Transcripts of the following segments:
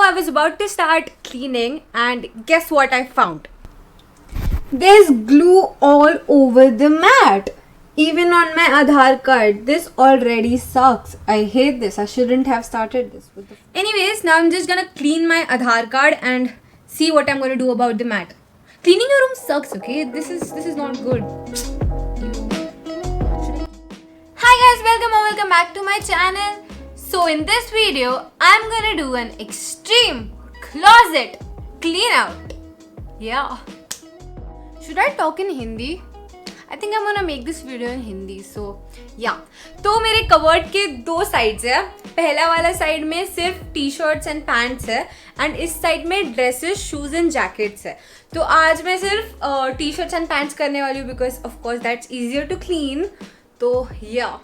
I was about to start cleaning, and guess what I found? There's glue all over the mat. Even on my Aadhaar card. This already sucks. I hate this. I shouldn't have started this with the... Anyways, now I'm just gonna clean my Aadhaar card and see what I'm gonna do about the mat. Cleaning your room sucks, okay? This is not good. Hi guys, welcome back to my channel. So in this video, I'm gonna do an extreme closet clean out. Yeah. Should I talk in Hindi? I think I'm gonna make this video in Hindi. So yeah. तो मेरे covered के दो sides है. पहला वाला side में सिर्फ T shirts and pants है एंड इस साइड में ड्रेसेस, शूज एंड जैकेट्स है. तो आज मैं सिर्फ टी शर्ट्स एंड पैंट्स करने वाली हूँ because of course that's easier to clean. तो yeah.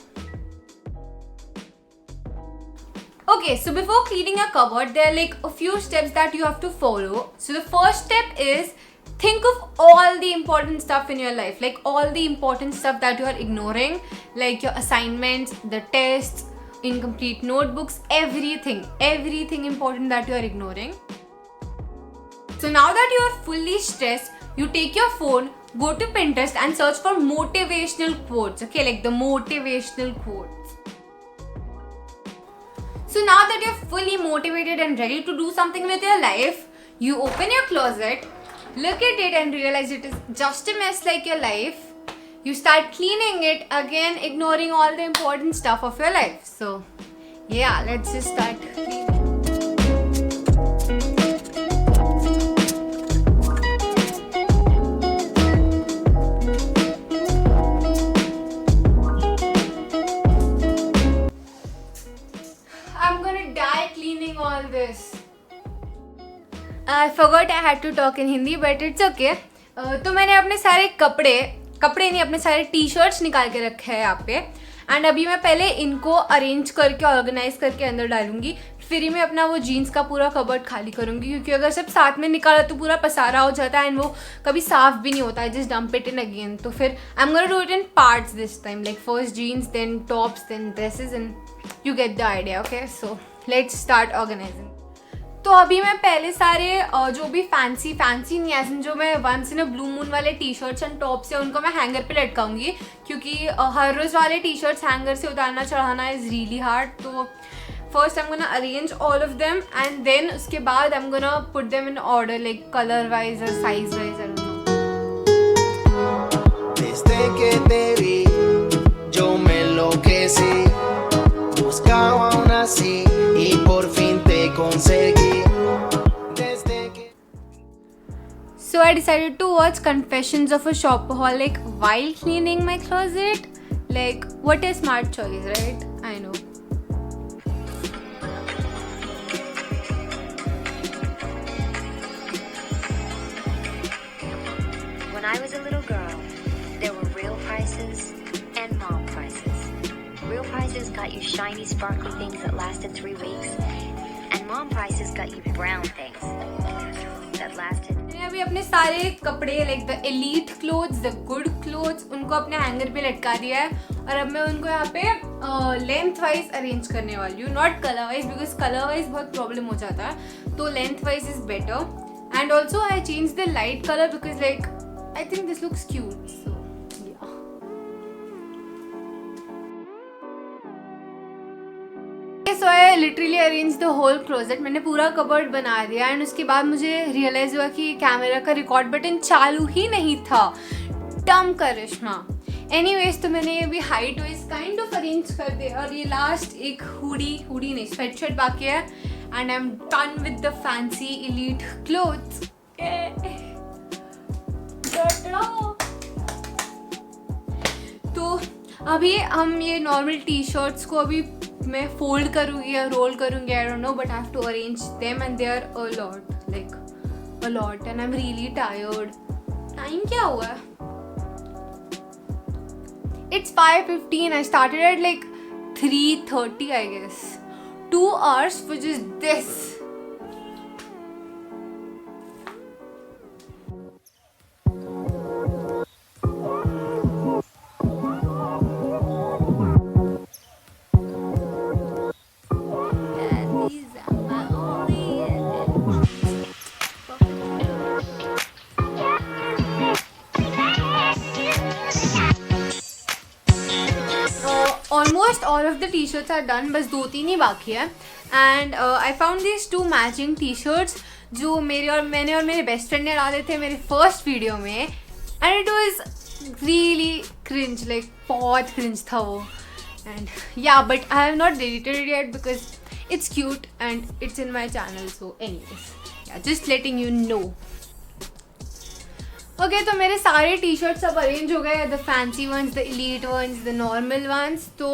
Okay, so before cleaning a cupboard, there are like a few steps that you have to follow. So the first step is think of all the important stuff in your life, like all the important stuff that you are ignoring, like your assignments, the tests, incomplete notebooks, everything important that you are ignoring. So now that you are fully stressed, you take your phone, go to Pinterest and search for motivational quotes, okay, like the motivational quotes. So now that you're fully motivated and ready to do something with your life, you open your closet, look at it and realize it is just a mess like your life. You start cleaning it again, ignoring all the important stuff of your life. So yeah, let's just start cleaning. I'm gonna die cleaning all this. I forgot I had to talk in Hindi, but it's okay. तो मैंने अपने सारे कपड़े नहीं, अपने सारे T shirts निकाल के रखे हैं यहाँ पे. एंड अभी मैं पहले इनको अरेंज करके ऑर्गेनाइज करके अंदर डालूंगी. फिर ही मैं अपना वो जीन्स का पूरा कबर्ड खाली करूंगी क्योंकि अगर सब साथ में निकाला तो पूरा पसारा हो जाता है एंड वो कभी साफ भी नहीं होता है. Just dump it in again. तो फिर I am gonna do it in parts this time, like first jeans, then tops, then dresses and you get the idea. Okay, so let's start organising. तो अभी मैं पहले सारे जो भी fancy नहीं है, जो मैं once in a blue moon वाले टी शर्ट्स एंड टॉप्स है उनको मैं हैंगर पे लटकाऊंगी क्योंकि हर रोज़ वाले टी शर्ट्स हैंगर से उतारना चढ़ाना इज़ रियली हार्ड. तो first I am gonna arrange all of them and then उसके बाद I am gonna put them in order like colour wise और size wise. I don't know. Desde que te vi, yo me enloquecí, buscaba una así y por fin te conseguí. Desde que... So I decided to watch Confessions of a Shopaholic while cleaning my closet. Like, what a smart choice, right? I know. When I was a little girl, there were real prices and mom prices. Real prices got you shiny, sparkly things that lasted 3 weeks, and mom prices got you brown things that lasted. मैंने अभी अपने सारे कपड़े like the elite clothes, the good clothes, उनको अपने hanger पे लटका दिया है और अब मैं उनको यहाँ पे लेंथ वाइज अरेंज करने वाली हूँ, not colour wise because colour wise बहुत प्रॉब्लम हो जाता है. तो length wise is better. And also I change the light colour because like I think this looks cute, so yeah. So I literally arranged the whole closet. मैंने पूरा cupboard बना दिया and उसके बाद मुझे रियलाइज हुआ कि कैमरा का रिकॉर्ड बटन चालू ही नहीं था. डम करिश्मा. एनीवेज, तो मैंने ये भी height wise kind of arrange कर दिया और ये लास्ट एक हुडी नहीं स्वेटशर्ट बाकी है and I am done with the fancy elite clothes. तो अभी हम ये नॉर्मल टी शर्ट्स को अभी मैं फोल्ड करूँगी या रोल करूँगी, I don't know, but I have to arrange them and they are a lot and I am really tired. Time क्या हुआ है? It's 5:15. I started at like 3:30 I guess. 2 hours for just this. T shirts are done, बस 2-3 ही बाकी है. And I found this 2 matching T shirts जो मैंने और मेरे बेस्ट फ्रेंड ने डाले थे मेरे फर्स्ट वीडियो में. And it was really cringe, like बहुत क्रिंज था वो. एंड या but I have not deleted it yet because it's cute and it's in my channel. So anyways, yeah, just letting you know. Okay, तो मेरे सारे T shirt सब arrange हो गए, the fancy ones, the elite ones, the normal ones. तो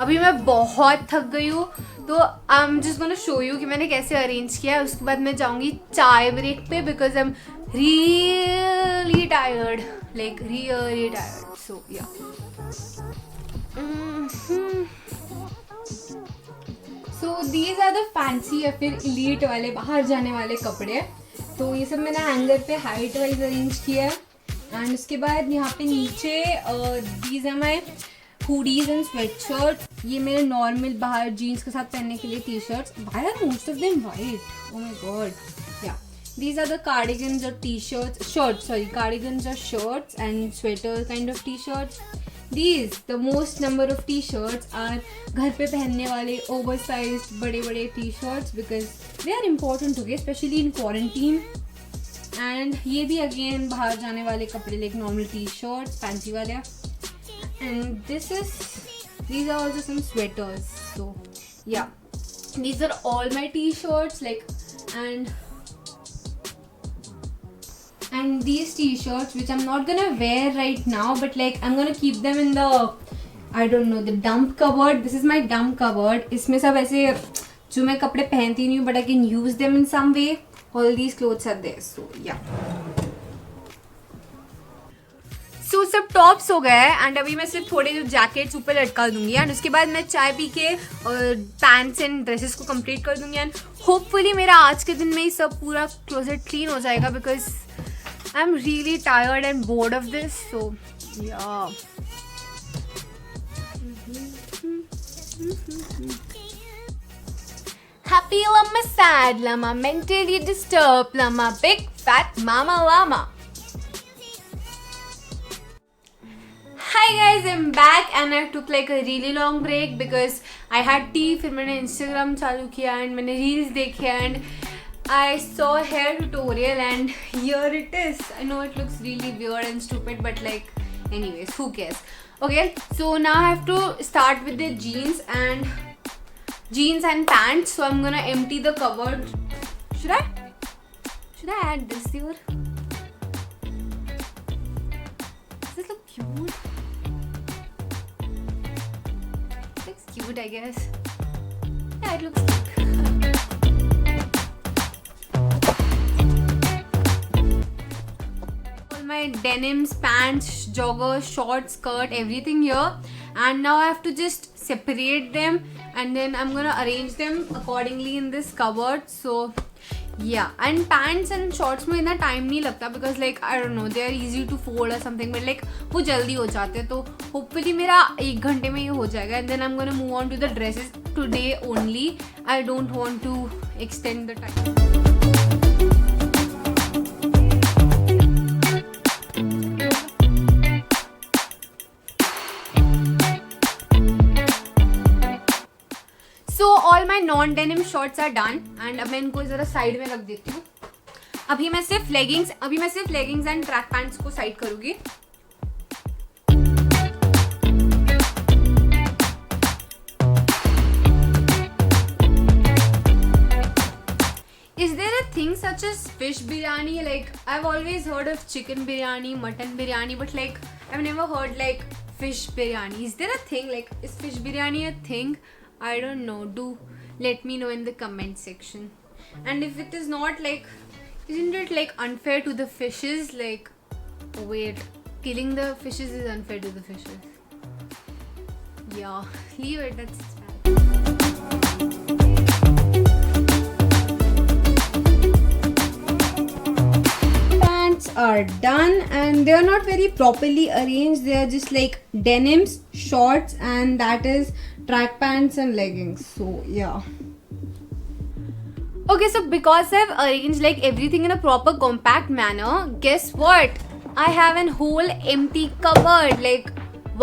अभी मैं बहुत थक गई हूँ, तो I am just gonna show you कि मैंने कैसे अरेंज किया है. उसके बाद मैं जाऊँगी चाय ब्रेक पे because I am really tired, like really tired. So yeah so these are the fancy या फिर एलीट वाले बाहर जाने वाले कपड़े. तो ये सब मैंने हैंगर पे हाइट वाइज अरेंज किया है. एंड उसके बाद यहाँ पे नीचे these are my hoodies and sweatshirt. ये मेरे नॉर्मल बाहर जीन्स के साथ पहनने के लिए T shirts. Why are most of them white? Oh my God. या these are the cardigans or cardigans or shorts and sweater kind of t-shirts. These the most number of t-shirts are घर पे पहनने वाले oversized बड़े बड़े t-shirts because they are important okay, especially in quarantine. And ये भी again बाहर जाने वाले कपड़े like normal t-shirts fancy वाले. And these are also some sweaters. So yeah, these are all my t-shirts like and these t-shirts which I'm not gonna wear right now but like I'm gonna keep them in the I don't know the dump cupboard. This is my dump cupboard. इसमें सब ऐसे जो मैं कपड़े पहनती नहीं हूँ but I can use them in some way. All these clothes are there. So yeah. So सब टॉप्स हो गए एंड अभी मैं सिर्फ थोड़े जो जैकेट्स ऊपर लटका दूंगी एंड उसके बाद मैं चाय पी के पैंट्स एंड ड्रेसेस को कंप्लीट कर दूंगी. एंड होपफुली मेरा आज के दिन में ही सब पूरा क्लोजेट क्लीन हो जाएगा because I'm really tired and bored of this. So yeah. Happy llama, sad llama, mentally disturbed llama, big fat mama llama. Hi guys, I'm back and I took like a really long break because I had tea. फिर मैंने Instagram चालू किया and मैंने reels देखे and I saw a hair tutorial and here it is. I know it looks really weird and stupid but like anyways who cares. Okay, so now I have to start with the jeans and pants. So I'm gonna empty the cupboard. Should I add this here? Does it look cute? It looks cute I guess. Yeah, it looks cute. My denims, pants, joggers, shorts, skirt, everything here, and now I have to just separate them and then I'm gonna arrange them accordingly in this cupboard. So yeah, and pants and shorts में इतना time नहीं लगता because like I don't know they are easy to fold or something but like वो जल्दी हो जाते हैं. तो hopefully मेरा 1 घंटे में ये हो जाएगा and then I'm gonna move on to the dresses today only. I don't want to extend the time. So all my non-denim shorts are done and अब मैं इनको ज़रा साइड में रख देती हूँ. अभी मैं सिर्फ लेगिंग्स एंड ट्रैक पैंट्स को साइड करूँगी. Is there a thing such as fish biryani? Like I've always heard of chicken biryani, mutton biryani, but like I've never heard like fish biryani. Is there a thing like is fish biryani a thing? I don't know. Do let me know in the comment section. And if it is not, like, isn't it like unfair to the fishes? Like, wait, killing the fishes is unfair to the fishes. Yeah, leave it. That's bad. Pants are done and they are not very properly arranged. They are just like denims, shorts, and that is track pants and leggings. So yeah. Okay, so because I've arranged like everything in a proper compact manner, guess what? I have an whole empty cupboard. Like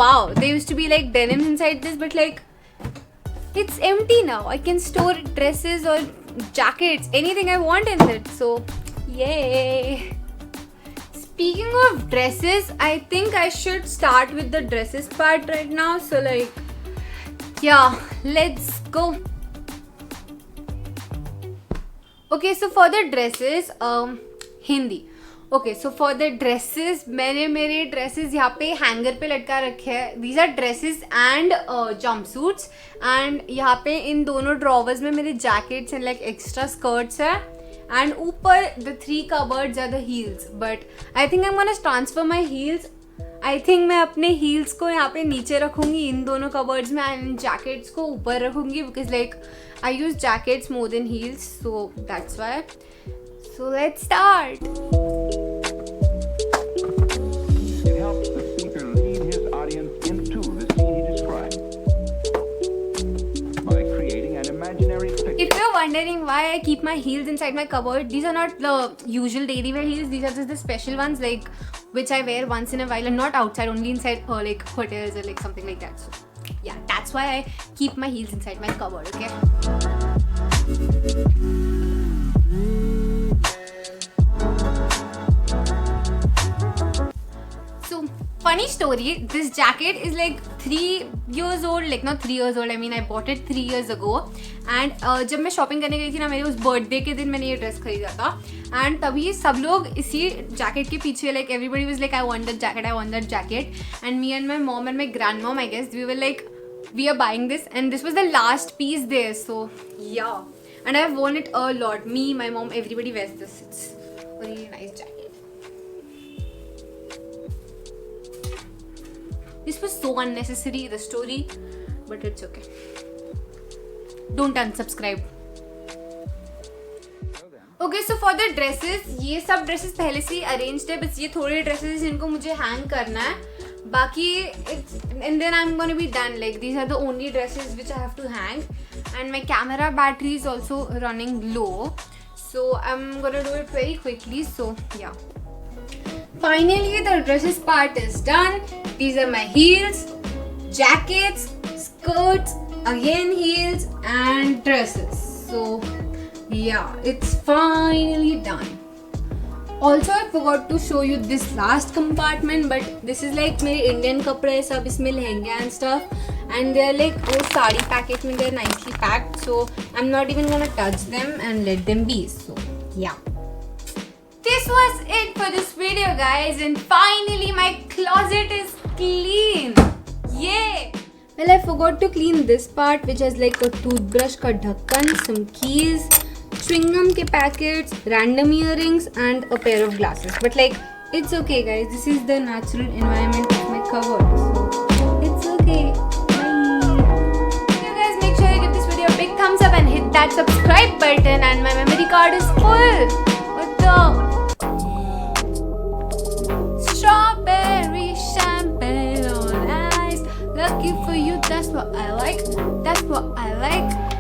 wow, there used to be like denims inside this, but like it's empty now. I can store dresses or jackets, anything I want in it. So, yay! Speaking of dresses, I think I should start with the dresses part right now. So, like, yeah, let's go. Okay, so for the dresses, Hindi. Okay so for the dresses मैंने मेरे dresses यहाँ पे hanger पे लटका रखे हैं. These are dresses and jumpsuits. And यहाँ पे इन दोनों ड्रॉवर्स में मेरे jackets and like extra skirts है. एंड ऊपर the 3 cupboards are the heels. But I think I am gonna transfer my heels. I think मैं अपने हील्स को यहाँ पे नीचे रखूँगी इन दोनों कबर्ड्स में एंड जैकेट्स को ऊपर रखूँगी because like I use jackets more than heels. So that's why. So let's start. It helps the speaker lead his audience into the scene he describes by creating an imaginary picture. If you're wondering why I keep my heels inside my cupboard, these are not the usual daily wear heels. These are just the special ones, like which I wear once in a while and not outside, only inside like hotels or like something like that. So yeah, that's why I keep my heels inside my cupboard. Okay. Funny story, this jacket is like 3 years old, like not 3 years old, I mean I bought it 3 years ago. And जब मैं shopping करने गई थी ना, मेरे उस birthday के दिन मैंने ये ड्रेस खरीदा था. एंड तभी सब लोग इसी जैकेट के पीछे like everybody was like I want that jacket. And me and my mom and my grand mom, I guess we were like we are buying this and this was the last piece there. So yeah, and I have worn it a lot. Me, my mom, everybody wears this. It's a really nice jacket. This was so unnecessary, the story, but it's okay. Don't unsubscribe. Okay, so for the dresses, ये सब dresses पहले से ही arranged है. बस ये थोड़े dresses जिनको मुझे hang करना है. बाकी and then I'm gonna be done. Like these are the only dresses which I have to hang. And my camera battery is also running low, so I'm gonna do it very quickly. So yeah. Finally, the dresses part is done. These are my heels, jackets, skirts, again heels and dresses. So yeah, it's finally done. Also, I forgot to show you this last compartment, but this is like मेरे Indian कपड़े सब इसमें lehenga and stuff, and they're like वो sari packet में they're nicely packed. So I'm not even gonna touch them and let them be. So yeah. This was it for this video, guys, and finally my closet is clean. Yay! Well, I forgot to clean this part, which has like a toothbrush ka dhakkan, some keys, chewing gum ke packets, random earrings, and a pair of glasses. But like, it's okay, guys. This is the natural environment of my cupboard, so it's okay. Bye. You guys, make sure you give this video a big thumbs up and hit that subscribe button. And my memory card is full with the strawberry champagne on ice. Lucky for you, that's what I like. That's what I like.